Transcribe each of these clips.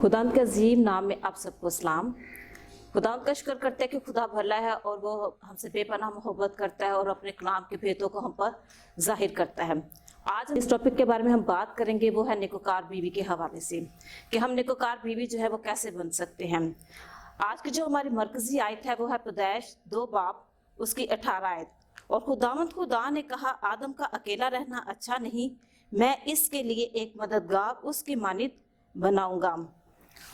खुदावंद के अजीम नाम में आप सबको सलाम। खुदावंद का शुक्र करते हैं कि खुदा भला है और वो हमसे बेपनाह मोहब्बत करता है और अपने कलाम के भेदों को हम पर जाहिर करता है। आज इस टॉपिक के बारे में हम बात करेंगे, वो है नेकोकार बीवी के हवाले से कि हम नेकोकार बीवी जो है वो कैसे बन सकते हैं। आज की जो हमारी मरकजी आयत है वो है पैदाइश 2 बाब उसकी 18 आयत। और खुदावंद खुदा ने कहा, आदम का अकेला रहना अच्छा नहीं, मैं इसके लिए एक मददगार उसकी मानित बनाऊंगा।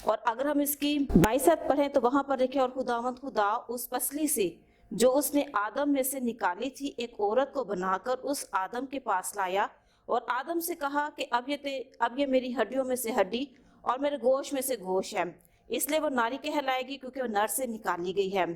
और अगर हम इसकी 22 आयत पढ़ें तो वहां पर लिखे, और खुदावंद खुदा उस पसली से जो उसने आदम में से निकाली थी एक औरत को बनाकर उस आदम के पास लाया और आदम से कहा कि अब ये मेरी हड्डियों में से हड्डी और मेरे गोश्त में से गोश्त है, इसलिए वो नारी कहलाएगी क्योंकि वो नर से निकाली गई है।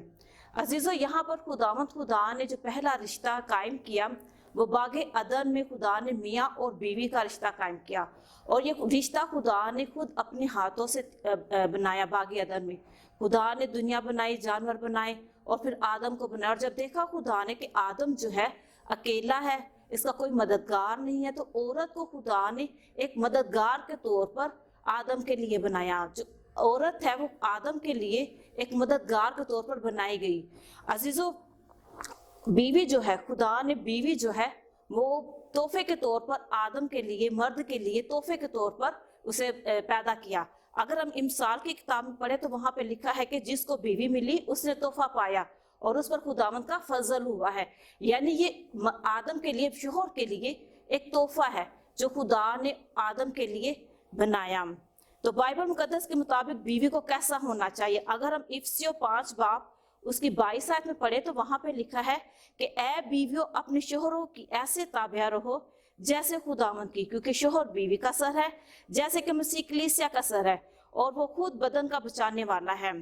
अजीजों, यहाँ पर खुदावंद खुदा ने जो पहला रिश्ता कायम किया वो बागे अदन में खुदा ने मियाँ और बीवी का रिश्ता कायम किया। और ये रिश्ता खुदा ने खुद अपने हाथों से बनाया। बागे अदन में खुदा ने दुनिया बनाई, जानवर बनाए और फिर आदम को बनाया। और जब देखा खुदा ने कि आदम जो है अकेला है, इसका कोई मददगार नहीं है, तो औरत को खुदा ने एक मददगार के तौर पर आदम के लिए बनाया। जो औरत है वो आदम के लिए एक मददगार के तौर पर बनाई गई। अजीजों, बीवी जो है, खुदा ने बीवी जो है वो तोहफे के तौर पर आदम के लिए, मर्द के लिए तोहफे के तौर पर उसे पैदा किया। अगर हम इमसाल की किताब में पढ़े तो वहां पे लिखा है कि जिसको बीवी मिली उसने तोहफा पाया और उस पर खुदावंद का फजल हुआ है। यानी ये आदम के लिए, शोहर के लिए एक तोहफा है जो खुदा ने आदम के लिए बनाया। तो बाइबल मुकद्दस के मुताबिक बीवी को कैसा होना चाहिए? अगर हम इफिसियों 5 बाब उसकी 22 आयत में पढ़े तो वहां पे लिखा है कि ऐ बीवियों अपने शोहरों की ऐसे ताबिया रहो जैसे खुदावंद की, क्योंकि शोहर बीवी का सर है, जैसे कि मसीह कलीसिया का सर है और वो खुद बदन का बचाने वाला है।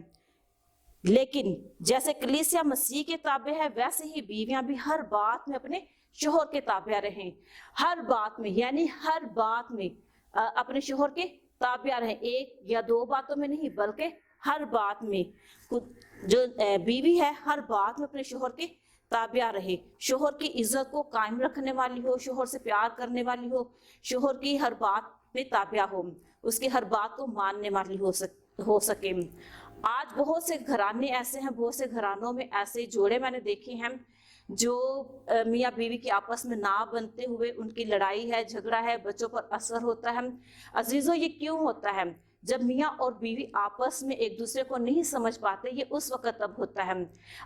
लेकिन जैसे कलीसिया मसीह के ताबे है, वैसे ही बीवियां भी हर बात में अपने शोहर के ताबिया रहें। हर बात में, यानी हर बात में अपने शोहर के ताबिया रहें। 1 या 2 बातों में नहीं बल्कि हर बात में। जो बीवी है हर बात में अपने शोहर के ताबिया रहे, शोहर की इज्जत को कायम रखने वाली हो, शोहर से प्यार करने वाली हो, शोहर की हर बात में ताबिया हो, उसकी हर बात को मानने वाली हो सके। आज बहुत से घराने ऐसे हैं, बहुत से घरानों में ऐसे जोड़े मैंने देखे हैं जो मियाँ बीवी की आपस में ना बनते हुए उनकी लड़ाई है, झगड़ा है, बच्चों पर असर होता है। अजीजों, ये क्यों होता है? जब मियाँ और बीवी आपस में एक दूसरे को नहीं समझ पाते, ये उस वक्त तब होता है।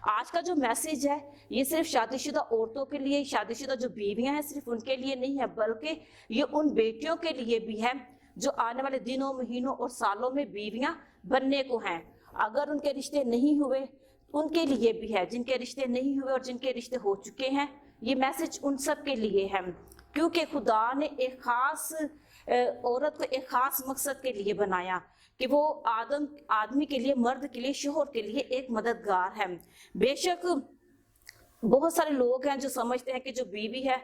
आज का जो मैसेज है ये सिर्फ शादीशुदा औरतों के लिए, शादीशुदा जो बीवियां हैं सिर्फ उनके लिए नहीं है, बल्कि ये उन बेटियों के लिए भी है जो आने वाले दिनों, महीनों और सालों में बीवियां बनने को हैं। अगर उनके रिश्ते नहीं हुए उनके लिए भी है, जिनके रिश्ते नहीं हुए और जिनके रिश्ते हो चुके हैं, ये मैसेज उन सब के लिए है। क्योंकि खुदा ने एक खास औरत को एक खास मकसद के लिए बनाया कि वो आदमी के लिए, मर्द के लिए, शोहर के लिए एक मददगार है। बेशक बहुत सारे लोग हैं जो समझते हैं कि जो बीवी है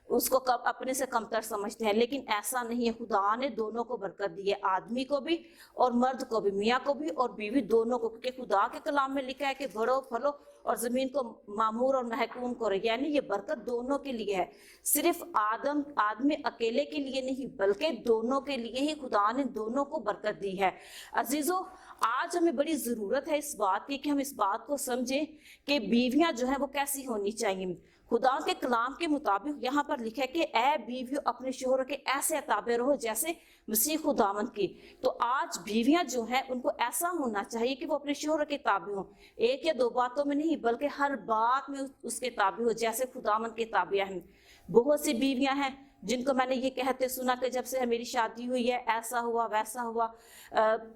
उसको अपने से कमतर समझते हैं, लेकिन ऐसा नहीं है। खुदा ने दोनों को बरकत दी है, आदमी को भी और मर्द को भी, मियाँ को भी और बीवी दोनों को, क्योंकि खुदा के कलाम में लिखा है कि बढ़ो फलो और जमीन को मामूर और महकूम करो। यानी ये बरकत दोनों के लिए है, सिर्फ आदमी अकेले के लिए नहीं बल्कि दोनों के लिए ही खुदा ने दोनों को बरकत दी है। अजीजों, आज हमें बड़ी जरूरत है इस बात की कि हम इस बात को समझें कि बीवियां जो है वो कैसी होनी चाहिए। खुदा के कलाम के मुताबिक यहाँ पर लिखा है कि ऐ बीवियों अपने शोहरों के ऐसे ताबे रहो जैसे मसीह खुदावंद की। तो आज बीवियां जो हैं उनको ऐसा होना चाहिए कि वो अपने शोहरों के ताबे हो, 1 या 2 बातों में नहीं बल्कि हर बात में उसके ताबे हो जैसे खुदावंद के ताबिया हैं। बहुत सी बीवियां हैं जिनको मैंने ये कहते सुना कि जब से मेरी शादी हुई है ऐसा हुआ वैसा हुआ,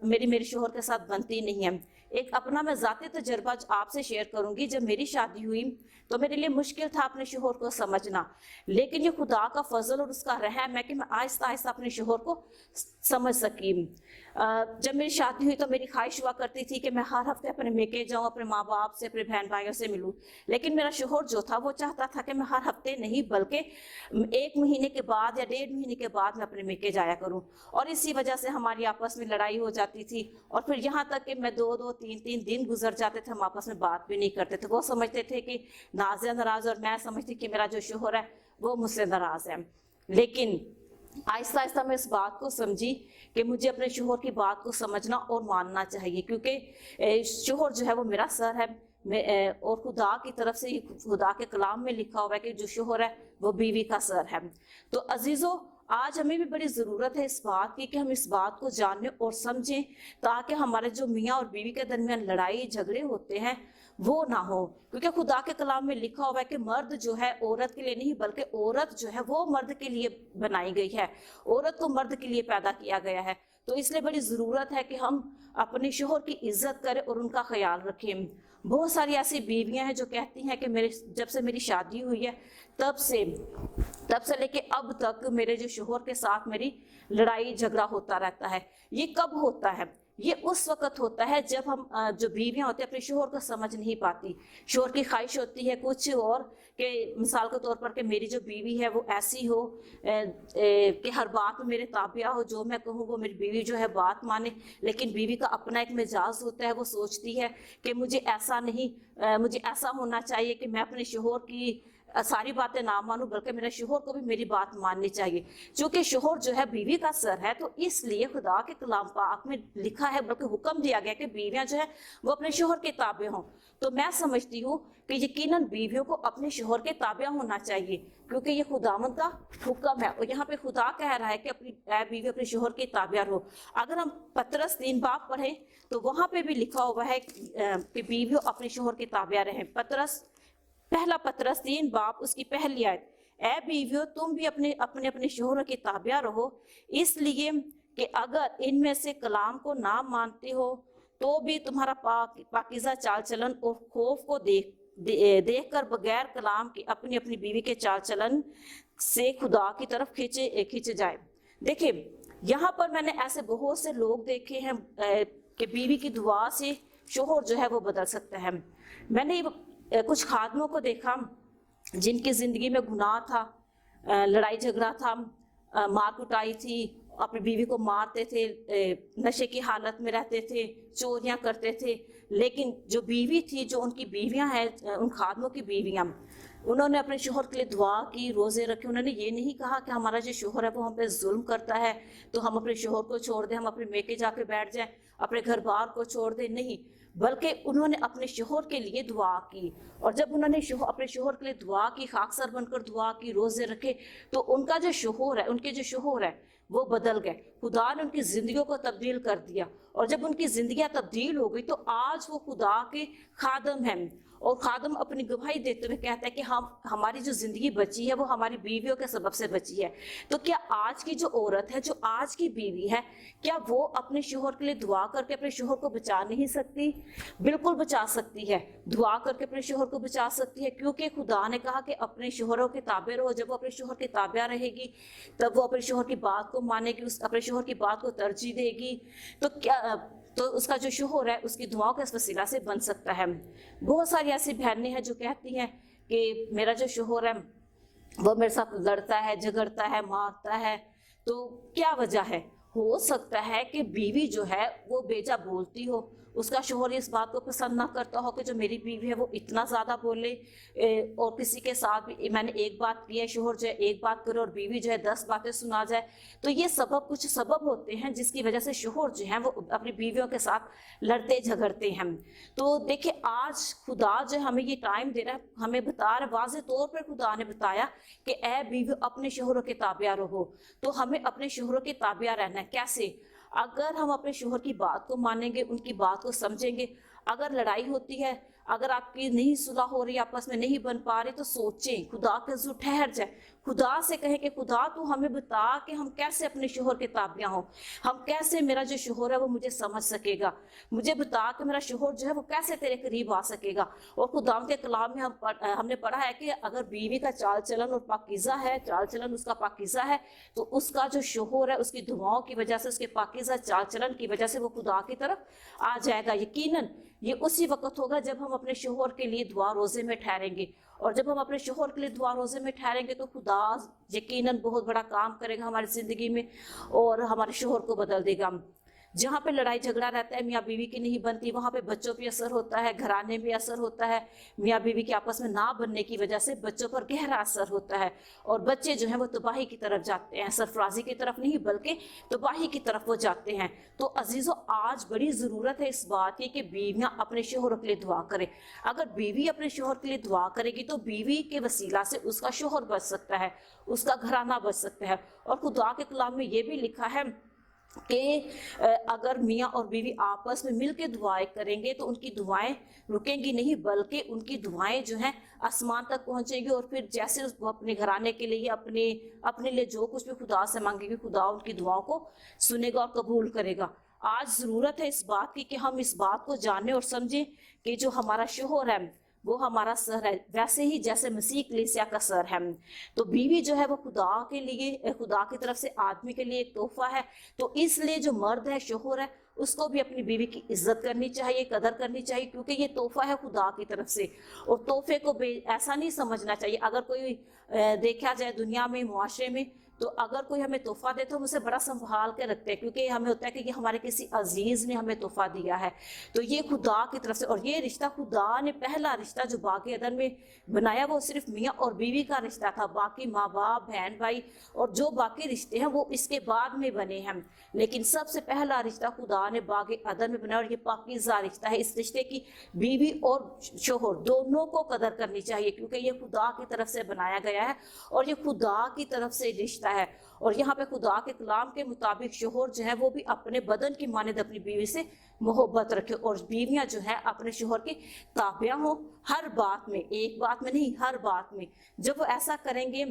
मेरे शोहर के साथ बनती नहीं है। एक अपना मैं ज़ाती तजर्बा आपसे शेयर करूंगी। जब मेरी शादी हुई तो मेरे लिए मुश्किल था अपने शोहर को समझना, लेकिन ये खुदा का फजल और उसका रहम है कि मैं आहिस्ता आहिस्ता अपने शोहर को समझ सकी। जब मेरी शादी हुई तो मेरी ख्वाहिश हुआ करती थी कि मैं हर हफ्ते अपने मेके जाऊं, अपने माँ बाप से, अपने बहन भाइयों से मिलूं, लेकिन मेरा शोहर जो था वो चाहता था कि मैं हर हफ्ते नहीं बल्कि 1 महीने के बाद या 1.5 महीने के बाद मैं अपने मेके जाया करूं। और इसी वजह से हमारी आपस में लड़ाई हो जाती थी और फिर यहाँ तक कि मैं 2-2, 3-3 दिन गुजर जाते थे, हम आपस में बात भी नहीं करते थे। वो समझते थे कि नाज़िया नाराज और मैं समझती कि मेरा जो शोहर है वो मुझसे नाराज है। लेकिन आहिस्ता आहिस्ता मैं इस बात को समझी कि मुझे अपने शोहर की बात को समझना और मानना चाहिए, क्योंकि शोहर जो है वो मेरा सर है। और खुदा की तरफ से, खुदा के कलाम में लिखा हुआ है कि जो शोहर है वो बीवी का सर है। तो अजीजों, आज हमें भी बड़ी ज़रूरत है इस बात की कि हम इस बात को जानें और समझें, ताकि हमारे जो मियाँ और बीवी के दरमियान लड़ाई झगड़े होते हैं वो ना हो। क्योंकि खुदा के कलाम में लिखा हुआ है कि मर्द जो है औरत के लिए नहीं, बल्कि औरत जो है वो मर्द के लिए बनाई गई है, औरत को मर्द के लिए पैदा किया गया है। तो इसलिए बड़ी ज़रूरत है कि हम अपने शोहर की इज्जत करें और उनका ख्याल रखें। बहुत सारी ऐसी बीवियां हैं जो कहती हैं कि जब से मेरी शादी हुई है तब से लेके अब तक मेरे जो शोहर के साथ मेरी लड़ाई झगड़ा होता रहता है। ये कब होता है? ये उस वक्त होता है जब हम जो बीवियां होती हैं अपने शोहर को समझ नहीं पाती। शोहर की ख्वाहिश होती है कुछ और, कि मिसाल के तौर पर कि मेरी जो बीवी है वो ऐसी हो कि हर बात में मेरे ताबिया हो, जो मैं कहूँ वो मेरी बीवी जो है बात माने। लेकिन बीवी का अपना एक मिजाज होता है, वो सोचती है कि मुझे ऐसा नहीं, मुझे ऐसा होना चाहिए कि मैं अपने शोहर की सारी बातें ना मानूं, बल्कि मेरे शोहर को भी मेरी बात माननी चाहिए। क्योंकि शोहर जो है बीवी का सर है, तो इसलिए खुदा के कलाम पाक में लिखा है, बल्कि हुक्म दिया गया कि बीवियां जो है वो अपने शोहर के ताबे हों। तो मैं समझती हूँ कि यकीनन बीवियों को अपने शोहर के ताबे होना चाहिए, क्योंकि ये खुदावंद का हुक्म है। और यहाँ पे खुदा कह रहा है कि अपनी बीवी अपने शोहर के ताबे रहो। अगर हम पतरस 3 बाब पढ़ें तो वहां पे भी लिखा हुआ है कि बीवियों अपने शोहर के ताबे रहें। पहला पतरस 3 बाब उसकी पहली आयत, ऐ बीवियों तुम भी अपने अपने शोहरों के ताबिया रहो, इसलिए कि अगर इनमें से कलाम को ना मानते हो तो भी तुम्हारा पाकीज़ा चाल चलन और खौफ को देख कर बगैर कलाम के अपनी अपनी बीवी के चाल चलन से खुदा की तरफ खींचे जाए। देखिए, यहाँ पर मैंने ऐसे बहुत से लोग देखे हैं कि बीवी की दुआ से शोहर जो है वो बदल सकता है। मैंने कुछ खादमों को देखा जिनकी जिंदगी में गुनाह था, लड़ाई झगड़ा था, मार कुटाई थी, अपनी बीवी को मारते थे, नशे की हालत में रहते थे, चोरियां करते थे। लेकिन जो बीवी थी, जो उनकी बीवियां हैं, उन खादमों की बीवियां, उन्होंने अपने शोहर के लिए दुआ की, रोजे रखे। उन्होंने ये नहीं कहा कि हमारा जो शोहर है वो हम पे जुल्म करता है तो हम अपने शोहर को छोड़ दें, हम अपने मेके जाके बैठ जाएं, अपने घर बार को छोड़ दें। नहीं, बल्कि उन्होंने अपने शोहर के लिए दुआ की। और जब उन्होंने अपने शोहर के लिए दुआ की, खाकसर बनकर दुआ की, रोजे रखे, तो उनका जो शोहर है, उनके जो शोहर है वो बदल गए। खुदा ने उनकी जिंदगियों को तब्दील कर दिया। और जब उनकी जिंदगियां तब्दील हो गई तो आज वो खुदा के खादम हैं। और खादम अपनी गवाही देते हुए कहता है कि हमारी जो जिंदगी बची है वो हमारी बीवियों के सबब से बची है। तो क्या आज की जो औरत है, जो आज की बीवी है, क्या वो अपने शोहर के लिए दुआ करके अपने शोहर को बचा नहीं सकती? बिल्कुल बचा सकती है, दुआ करके अपने शोहर को बचा सकती है। क्योंकि खुदा ने कहा कि अपने शोहरों के ताबे रहो। जब वो अपने शोहर के ताबे रहेगी तब वो अपने शोहर की बात को मानेगी, अपने शोहर की बात को तरजीह देगी। तो उसका जो शोहर है उसकी दुआओं के वसीला से बन सकता है। बहुत सारी ऐसी बहनें हैं जो कहती हैं कि मेरा जो शोहर है वो मेरे साथ लड़ता है, झगड़ता है, मारता है। तो क्या वजह है? हो सकता है कि बीवी जो है वो बेजा बोलती हो, उसका शोहर इस बात को पसंद ना करता हो कि जो मेरी बीवी है वो इतना ज़्यादा बोले। और किसी के साथ भी मैंने एक बात की है, शोहर जो है एक बात करे और बीवी जो है 10 बातें सुना जाए। तो ये कुछ सबब होते हैं जिसकी वजह से शोहर जो है वो अपनी बीवियों के साथ लड़ते झगड़ते हैं। तो देखिए, आज खुदा जो हमें ये टाइम दे रहा है, हमें बता रहा है, वाज़े तौर पर खुदा ने बताया कि ऐ बीवी अपने शोहरों के ताबिया रहो। तो हमें अपने शोहरों के ताबिया रहना है। कैसे? अगर हम अपने शोहर की बात को मानेंगे, उनकी बात को समझेंगे। अगर लड़ाई होती है, अगर आपकी नहीं सुलह हो रही, आपस में नहीं बन पा रही, तो सोचें, खुदा के हुज़ूर ठहर जाए, खुदा से कहें कि खुदा तू हमें बता कि हम कैसे अपने शोहर के ताबिया हों, हम कैसे, मेरा जो शोहर है वो मुझे समझ सकेगा, मुझे बता कि मेरा शोहर जो है वो कैसे तेरे करीब आ सकेगा। और खुदा के कलाम में हमने पढ़ा है कि अगर बीवी का चाल चलन और पाकीज़ा है, चाल चलन उसका पाकीज़ा है, तो उसका जो शोहर है उसकी दुआओं की वजह से, उसके पाकीज़ा चाल चलन की वजह से वो खुदा की तरफ आ जाएगा। यकीनन ये उसी वक्त होगा जब हम अपने शोहर के लिए दुआ रोजे में ठहरेंगे। और जब हम अपने शोहर के लिए दुआ रोजे में ठहरेंगे तो खुदा यकीनन बहुत बड़ा काम करेगा हमारी जिंदगी में और हमारे शोहर को बदल देगा। जहाँ पे लड़ाई झगड़ा रहता है, मियाँ बीवी की नहीं बनती, वहाँ पे बच्चों पे असर होता है, घराने में असर होता है, मियाँ बीवी के आपस में ना बनने की वजह से बच्चों पर गहरा असर होता है और बच्चे जो हैं वो तबाही की तरफ जाते हैं, सरफराजी की तरफ नहीं बल्कि तबाही की तरफ वो जाते हैं। तो अजीज़ों, आज बड़ी ज़रूरत है इस बात की कि बीवियाँ अपने शोहर के लिए दुआ करें। अगर बीवी अपने शोहर के लिए दुआ करेगी तो बीवी के वसीला से उसका शोहर बच सकता है, उसका घराना बच सकता है। और खुदा के कलाम में ये भी लिखा है कि अगर मियाँ और बीवी आपस में मिलकर दुआएं करेंगे तो उनकी दुआएं रुकेंगी नहीं, बल्कि उनकी दुआएं जो हैं आसमान तक पहुंचेंगी। और फिर जैसे वो अपने घराने के लिए अपने लिए जो कुछ भी खुदा से मांगेगी, खुदा उनकी दुआओं को सुनेगा और कबूल करेगा। आज ज़रूरत है इस बात की कि हम इस बात को जानें और समझें कि जो हमारा शोहर है वो हमारा सर है, वैसे ही जैसे मसीह कलीसिया का सर है। तो बीवी जो है वो खुदा के लिए, खुदा की तरफ से आदमी के लिए एक तोहफा है। तो इसलिए जो मर्द है, शोहर है, उसको भी अपनी बीवी की इज्जत करनी चाहिए, कदर करनी चाहिए, क्योंकि ये तोहफा है खुदा की तरफ से। और तोहफे को ऐसा नहीं समझना चाहिए। अगर कोई देखा जाए दुनिया में, मुआशरे में, तो अगर कोई हमें तोहफा दे तो हम उसे बड़ा संभाल के रखते हैं, क्योंकि हमें होता है कि ये हमारे किसी अजीज ने हमें तोहफा दिया है। तो ये खुदा की तरफ से, और ये रिश्ता खुदा ने पहला रिश्ता जो बागी अदन में बनाया वो सिर्फ मियाँ और बीवी का रिश्ता था। बाकी माँ बाप, बहन भाई और जो बाकी रिश्ते हैं वो इसके बाद में बने हैं, लेकिन सबसे पहला रिश्ता खुदा ने बागी अदन में बनाया और ये पाकीज़ा रिश्ता है। इस रिश्ते की बीवी और शोहर दोनों को कदर करनी चाहिए, क्योंकि ये खुदा की तरफ से बनाया गया है और ये खुदा की तरफ से रिश्ता है। और यहाँ पे खुदा के कलाम के मुताबिक शोहर जो है वो भी अपने बदन की मानद अपनी बीवी से मोहब्बत रखे और बीवियां जो है अपने शोहर की ताबिया हो हर बात में, एक बात में नहीं, हर बात में। जब वो ऐसा करेंगे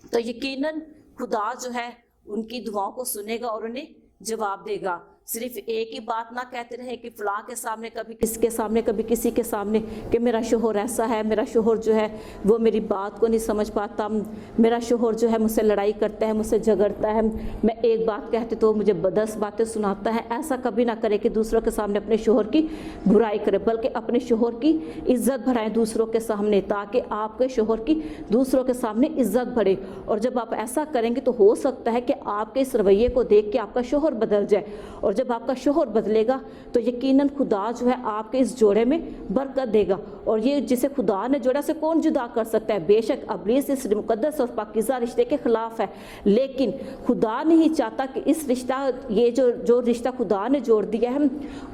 तो यकीनन खुदा जो है उनकी दुआओं को सुनेगा और उन्हें जवाब देगा। सिर्फ एक ही बात ना कहते रहे कि फलां के सामने, कभी किसके सामने, कभी किसी के सामने कि मेरा शोहर ऐसा है, मेरा शोहर जो है वो मेरी बात को नहीं समझ पाता, मेरा शोहर जो है मुझसे लड़ाई करता है, मुझसे झगड़ता है, मैं एक बात कहती तो मुझे 10 बातें सुनाता है। ऐसा कभी ना करे कि दूसरों के सामने अपने शोहर की बुराई करे, बल्कि अपने शोहर की इज्जत बढ़ाएं दूसरों के सामने, ताकि आपके शोहर की दूसरों के सामने इज्जत बढ़े। और जब आप ऐसा करेंगे तो हो सकता है कि आपके इस रवैये को देख के आपका शोहर बदल जाए, और जब आपका शोहर बदलेगा तो यकीनन खुदा जो है आपके इस जोड़े में बरकत देगा। और ये जिसे खुदा ने जोड़ा से कौन जुदा कर सकता है? बेशक इब्लीस इस मुकद्दस और पाकीज़ा रिश्ते के खिलाफ है, लेकिन खुदा नहीं चाहता कि इस रिश्ता, ये जो रिश्ता खुदा ने जोड़ दिया है,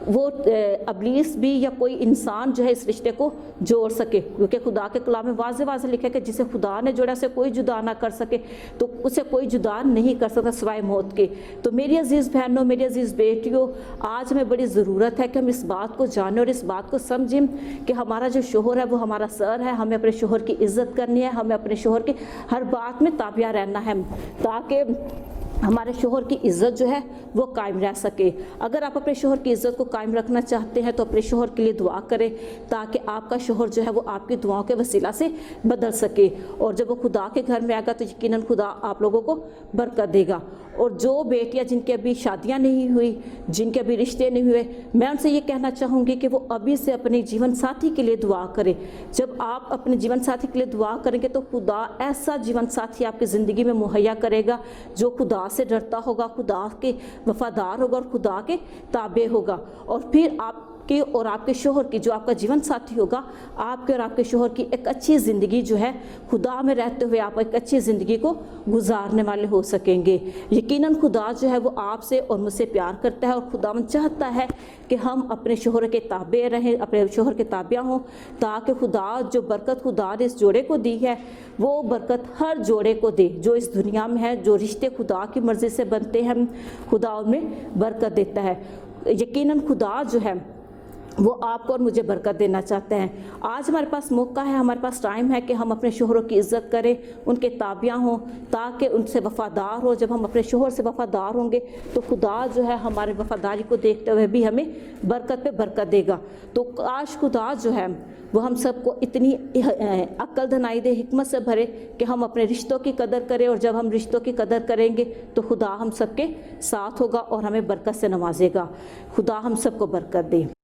वो इब्लीस भी या कोई इंसान जो है इस रिश्ते को जोड़ सके, क्योंकि खुदा के कलाम में वाज़े वाज़े लिखा है कि जिसे खुदा ने जोड़ा से कोई जुदा ना कर सके, तो उसे कोई जुदा नहीं कर सकता सिवाय मौत के। तो मेरी अजीज़ बहनों, मेरी अजीज़ बेटियों, आज हमें बड़ी ज़रूरत है कि हम इस बात को जानें और इस बात को समझें कि हमारा जो शोहर है वो हमारा सर है। हमें अपने शोहर की इज़्ज़त करनी है, हमें अपने शोहर की हर बात में ताबिया रहना है, ताकि हमारे शोहर की इज़्ज़त जो है वो कायम रह सके। अगर आप अपने शोहर की इज़्ज़त को कायम रखना चाहते हैं तो अपने शोहर के लिए दुआ करें, ताकि आपका शोहर जो है वो आपकी दुआओं के वसीला से बदल सके। और जब वो खुदा के घर में आएगा तो यकीनन खुदा आप लोगों को बरकत देगा। और जो बेटियां जिनकी अभी शादियां नहीं हुई, जिनके अभी रिश्ते नहीं हुए, मैं उनसे ये कहना चाहूँगी कि वो अभी से अपने जीवन साथी के लिए दुआ करें। जब आप अपने जीवन साथी के लिए दुआ करेंगे तो खुदा ऐसा जीवन साथी आपकी ज़िंदगी में मुहैया करेगा जो खुदा से डरता होगा, खुदा के वफादार होगा और खुदा के ताबे होगा। और फिर आपके और आपके शोहर की, जो आपका जीवन साथी होगा, आपके और आपके शोहर की एक अच्छी ज़िंदगी जो है, खुदा में रहते हुए आप एक अच्छी ज़िंदगी को गुजारने वाले हो सकेंगे। यकीनन खुदा जो है वो आपसे और मुझसे प्यार करता है और खुदा चाहता है कि हम अपने शोहर के ताबे रहें, अपने शोहर के ताबिया हों, ताकि खुदा जो बरकत खुदा ने इस जोड़े को दी है वो बरकत हर जोड़े को दे जो इस दुनिया में है। जो रिश्ते खुदा की मर्ज़ी से बनते हैं खुदा उनमें बरकत देता है। यकीनन खुदा जो है वो आपको और मुझे बरकत देना चाहते हैं। आज हमारे पास मौका है, हमारे पास टाइम है कि हम अपने शोहरों की इज़्ज़त करें, उनके ताबिया हों, ताकि उनसे वफ़ादार हो। जब हम अपने शोहर से वफ़ादार होंगे तो खुदा जो है हमारे वफ़ादारी को देखते हुए भी हमें बरकत पे बरकत देगा। तो काश खुदा जो है वो हम सबको इतनी अक्ल धनाई दे, हिकमत से भरे कि हम अपने रिश्तों की कदर करें। और जब हम रिश्तों की कदर करेंगे तो खुदा हम सबके साथ होगा और हमें बरकत से नवाजेगा। खुदा हम सबको बरकत दे।